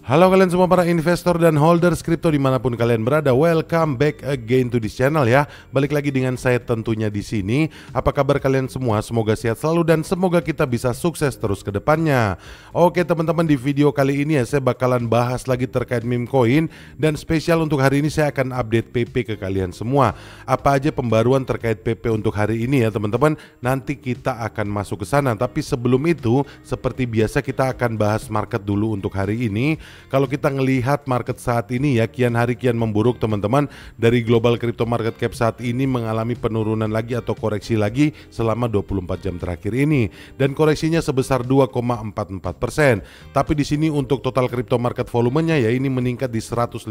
Halo kalian semua para investor dan holders kripto dimanapun kalian berada, welcome back again to this channel ya. Balik lagi dengan saya tentunya di sini. Apa kabar kalian semua? Semoga sehat selalu dan semoga kita bisa sukses terus ke depannya. Oke teman-teman, di video kali ini ya saya bakalan bahas lagi terkait meme coin, dan spesial untuk hari ini saya akan update PP ke kalian semua. Apa aja pembaruan terkait PP untuk hari ini ya teman-teman. Nanti kita akan masuk ke sana, tapi sebelum itu seperti biasa kita akan bahas market dulu untuk hari ini. Kalau kita ngelihat market saat ini ya, kian hari kian memburuk teman-teman. Dari global crypto market cap saat ini mengalami penurunan lagi atau koreksi lagi selama 24 jam terakhir ini, dan koreksinya sebesar 2,44%. Tapi di sini untuk total crypto market volumenya ya ini meningkat di 150%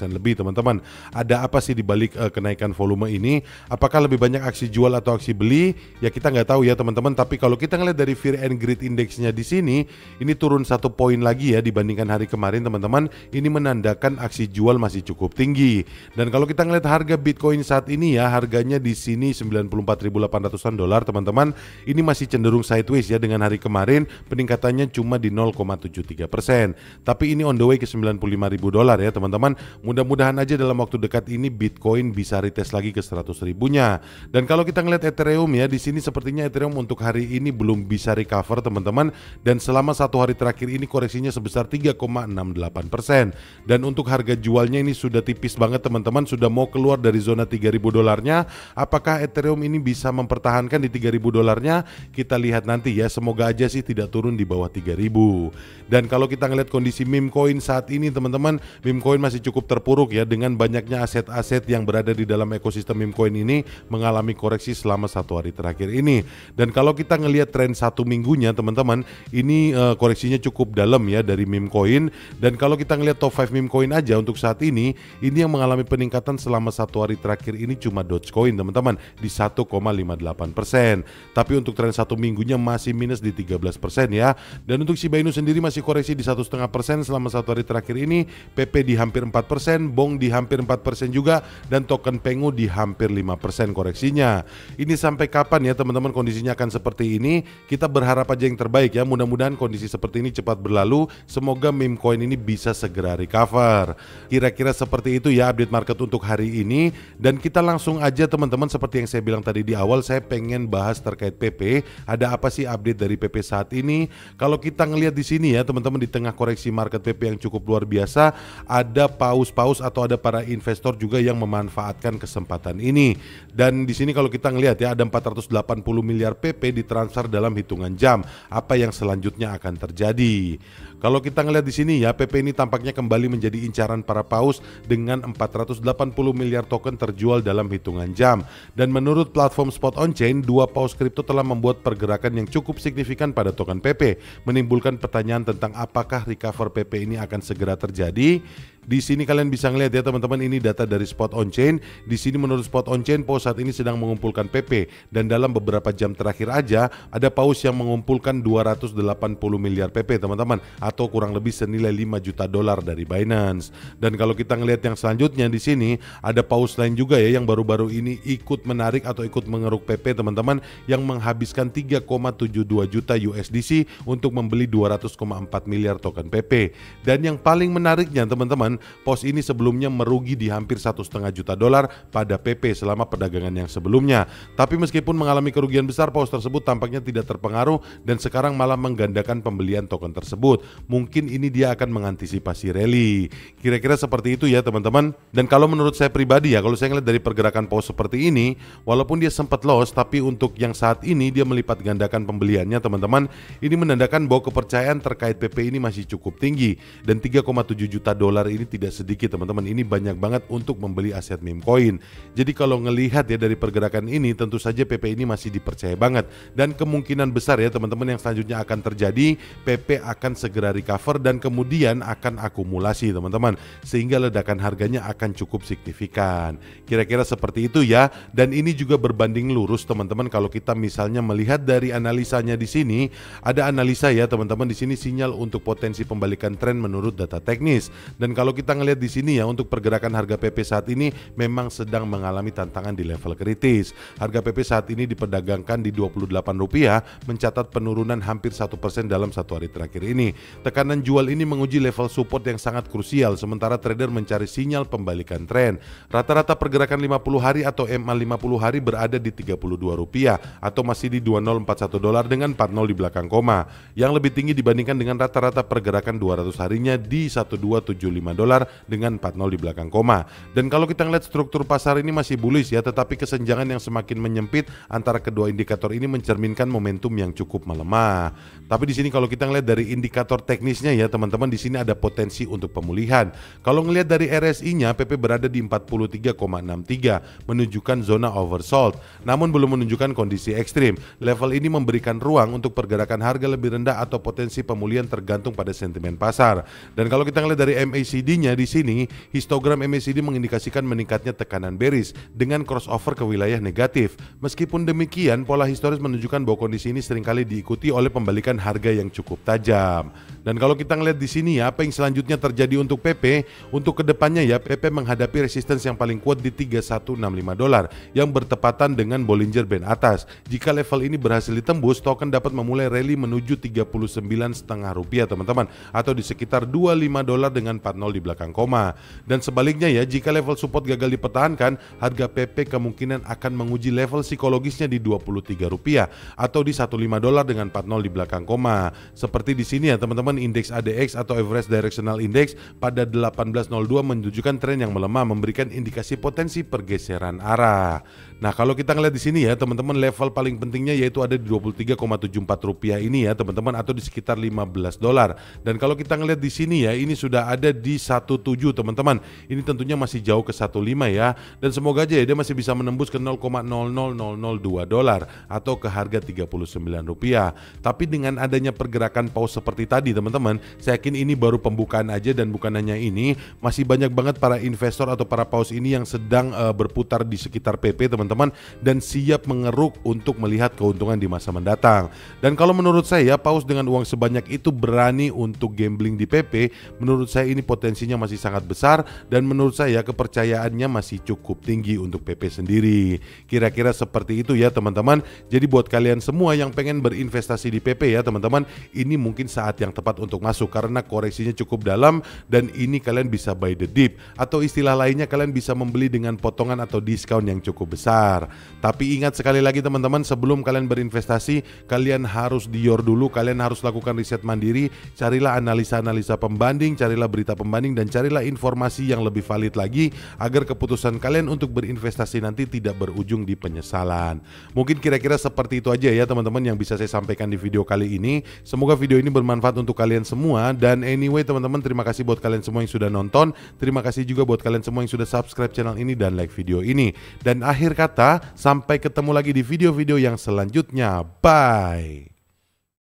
lebih teman-teman. Ada apa sih di balik kenaikan volume ini? Apakah lebih banyak aksi jual atau aksi beli? Ya kita nggak tahu ya teman-teman. Tapi kalau kita ngelihat dari Fear and Greed Index-nya di sini, ini turun 1 poin lagi ya dibandingkan hari kemarin teman-teman. Ini menandakan aksi jual masih cukup tinggi. Dan kalau kita ngelihat harga Bitcoin saat ini ya, harganya di sini 94.800-an dolar teman-teman. Ini masih cenderung sideways ya dengan hari kemarin, peningkatannya cuma di 0,73%. Tapi ini on the way ke 95.000 dolar ya teman-teman. Mudah-mudahan aja dalam waktu dekat ini Bitcoin bisa retest lagi ke 100.000-nya. Dan kalau kita ngelihat Ethereum ya, di sini sepertinya Ethereum untuk hari ini belum bisa recover teman-teman. Dan selama 1 hari terakhir ini koreksinya sebesar 3,68%. Dan untuk harga jualnya ini sudah tipis banget teman-teman, sudah mau keluar dari zona 3.000 dolarnya. Apakah Ethereum ini bisa mempertahankan di 3.000 dolarnya? Kita lihat nanti ya, semoga aja sih tidak turun di bawah 3.000. Dan kalau kita ngelihat kondisi meme coin saat ini teman-teman, meme coin masih cukup terpuruk ya, dengan banyaknya aset-aset yang berada di dalam ekosistem meme coin ini mengalami koreksi selama 1 hari terakhir ini. Dan kalau kita ngelihat tren 1 minggunya teman-teman, ini koreksinya cukup dalam ya dari meme coin. Dan kalau kita ngelihat top 5 meme coin aja untuk saat ini yang mengalami peningkatan selama 1 hari terakhir ini cuma Dogecoin teman-teman di 1,58%. Tapi untuk tren 1 minggunya masih minus di 13% ya. Dan untuk Shiba Inu sendiri masih koreksi di 1,5% selama 1 hari terakhir ini. PP di hampir 4%, Bong di hampir 4% juga, dan token Pengu di hampir 5% koreksinya. Ini sampai kapan ya teman-teman kondisinya akan seperti ini? Kita berharap aja yang terbaik ya. Mudah-mudahan kondisi seperti ini cepat berlalu. Semoga meme coin ini bisa segera recover. Kira-kira seperti itu ya update market untuk hari ini. Dan kita langsung aja teman-teman, seperti yang saya bilang tadi di awal, saya pengen bahas terkait PP. Ada apa sih update dari PP saat ini? Kalau kita ngelihat di sini ya teman-teman, di tengah koreksi market PP yang cukup luar biasa, ada paus-paus atau ada para investor juga yang memanfaatkan kesempatan ini. Dan di sini kalau kita ngelihat ya, ada 480 miliar PP ditransfer dalam hitungan jam. Apa yang selanjutnya akan terjadi? Kalau kita ngelihat di sini ya, PP ini tampaknya kembali menjadi incaran para paus dengan 480 miliar token terjual dalam hitungan jam. Dan menurut platform Spot On Chain, 2 paus kripto telah membuat pergerakan yang cukup signifikan pada token PP, menimbulkan pertanyaan tentang apakah recover PP ini akan segera terjadi. Di sini kalian bisa ngelihat ya teman-teman, ini data dari Spot On Chain. Di sini menurut Spot On Chain, paus saat ini sedang mengumpulkan PP, dan dalam beberapa jam terakhir aja ada paus yang mengumpulkan 280 miliar PP teman-teman, atau kurang lebih senilai 5 juta dolar dari Binance. Dan kalau kita ngelihat yang selanjutnya di sini, ada paus lain juga ya yang baru-baru ini ikut menarik atau ikut mengeruk PP teman-teman, yang menghabiskan 3,72 juta USDC untuk membeli 200,4 miliar token PP. Dan yang paling menariknya teman-teman, pos ini sebelumnya merugi di hampir 1,5 juta dolar pada PP selama perdagangan yang sebelumnya. Tapi meskipun mengalami kerugian besar, pos tersebut tampaknya tidak terpengaruh dan sekarang malah menggandakan pembelian token tersebut. Mungkin ini dia akan mengantisipasi rally. Kira-kira seperti itu ya teman-teman. Dan kalau menurut saya pribadi ya, kalau saya ngeliat dari pergerakan pos seperti ini, walaupun dia sempat loss, tapi untuk yang saat ini dia melipat gandakan pembeliannya teman-teman. Ini menandakan bahwa kepercayaan terkait PP ini masih cukup tinggi. Dan 3,7 juta dolar ini tidak sedikit teman-teman, ini banyak banget untuk membeli aset meme coin. Jadi kalau ngelihat ya dari pergerakan ini, tentu saja PP ini masih dipercaya banget, dan kemungkinan besar ya teman-teman yang selanjutnya akan terjadi, PP akan segera recover dan kemudian akan akumulasi teman-teman, sehingga ledakan harganya akan cukup signifikan. Kira-kira seperti itu ya. Dan ini juga berbanding lurus teman-teman kalau kita misalnya melihat dari analisanya di sini. Ada analisa ya teman-teman di sini, sinyal untuk potensi pembalikan tren menurut data teknis. Dan kalau kita ngelihat di sini ya, untuk pergerakan harga PP saat ini memang sedang mengalami tantangan di level kritis. Harga PP saat ini diperdagangkan di Rp28, mencatat penurunan hampir 1% dalam 1 hari terakhir ini. Tekanan jual ini menguji level support yang sangat krusial, sementara trader mencari sinyal pembalikan tren. Rata-rata pergerakan 50 hari atau MA 50 hari berada di Rp32 atau masih di $2041 dengan 40 di belakang koma, yang lebih tinggi dibandingkan dengan rata-rata pergerakan 200 harinya di $1275 dengan 40 di belakang koma. Dan kalau kita ngeliat struktur pasar ini masih bullish ya, tetapi kesenjangan yang semakin menyempit antara kedua indikator ini mencerminkan momentum yang cukup melemah. Tapi di sini kalau kita ngeliat dari indikator teknisnya ya teman-teman, di sini ada potensi untuk pemulihan. Kalau ngelihat dari RSI-nya, PP berada di 43,63, menunjukkan zona oversold, namun belum menunjukkan kondisi ekstrim. Level ini memberikan ruang untuk pergerakan harga lebih rendah atau potensi pemulihan tergantung pada sentimen pasar. Dan kalau kita ngelihat dari MACD-nya di sini, histogram MACD mengindikasikan meningkatnya tekanan bearish dengan crossover ke wilayah negatif. Meskipun demikian, pola historis menunjukkan bahwa kondisi ini seringkali diikuti oleh pembalikan harga yang cukup tajam. Dan kalau kita ngelihat di sini ya, apa yang selanjutnya terjadi untuk PP? Untuk kedepannya ya, PP menghadapi resistance yang paling kuat di $3165 yang bertepatan dengan Bollinger Band atas. Jika level ini berhasil ditembus, token dapat memulai rally menuju $39,5 teman-teman, atau di sekitar $25 dengan 40 di belakang koma. Dan sebaliknya ya, jika level support gagal dipertahankan, harga PP kemungkinan akan menguji level psikologisnya di $23 atau di $15 dengan 40 di belakang koma. Seperti di sini ya teman-teman, indeks ADX atau Average Directional Index pada 1802 menunjukkan tren yang melemah, memberikan indikasi potensi pergeseran arah. Nah, kalau kita ngeliat di sini ya teman-teman, level paling pentingnya yaitu ada di Rp23,74 ini ya teman-teman, atau di sekitar $15. Dan kalau kita ngeliat di sini ya, ini sudah ada di 17 teman-teman. Ini tentunya masih jauh ke 15 ya. Dan semoga aja ya dia masih bisa menembus ke $0,00002 atau ke harga Rp39. Tapi dengan adanya pergerakan pause seperti tadi teman-teman, saya yakin ini baru pembukaan aja, dan bukan hanya ini, masih banyak banget para investor atau para paus ini yang sedang berputar di sekitar PP teman-teman, dan siap mengeruk untuk melihat keuntungan di masa mendatang. Dan kalau menurut saya, paus dengan uang sebanyak itu berani untuk gambling di PP, menurut saya ini potensinya masih sangat besar, dan menurut saya kepercayaannya masih cukup tinggi untuk PP sendiri. Kira-kira seperti itu ya teman-teman. Jadi buat kalian semua yang pengen berinvestasi di PP ya teman-teman, ini mungkin saat yang tepat untuk masuk karena koreksinya cukup dalam, dan ini kalian bisa buy the dip, atau istilah lainnya kalian bisa membeli dengan potongan atau diskon yang cukup besar. Tapi ingat sekali lagi teman-teman, sebelum kalian berinvestasi, kalian harus dior dulu, kalian harus lakukan riset mandiri, carilah analisa-analisa pembanding, carilah berita pembanding, dan carilah informasi yang lebih valid lagi agar keputusan kalian untuk berinvestasi nanti tidak berujung di penyesalan. Mungkin kira-kira seperti itu aja ya teman-teman yang bisa saya sampaikan di video kali ini. Semoga video ini bermanfaat untuk kalian semua, dan anyway teman-teman, terima kasih buat kalian semua yang sudah nonton, terima kasih juga buat kalian semua yang sudah subscribe channel ini dan like video ini. Dan akhir kata, sampai ketemu lagi di video-video yang selanjutnya. Bye.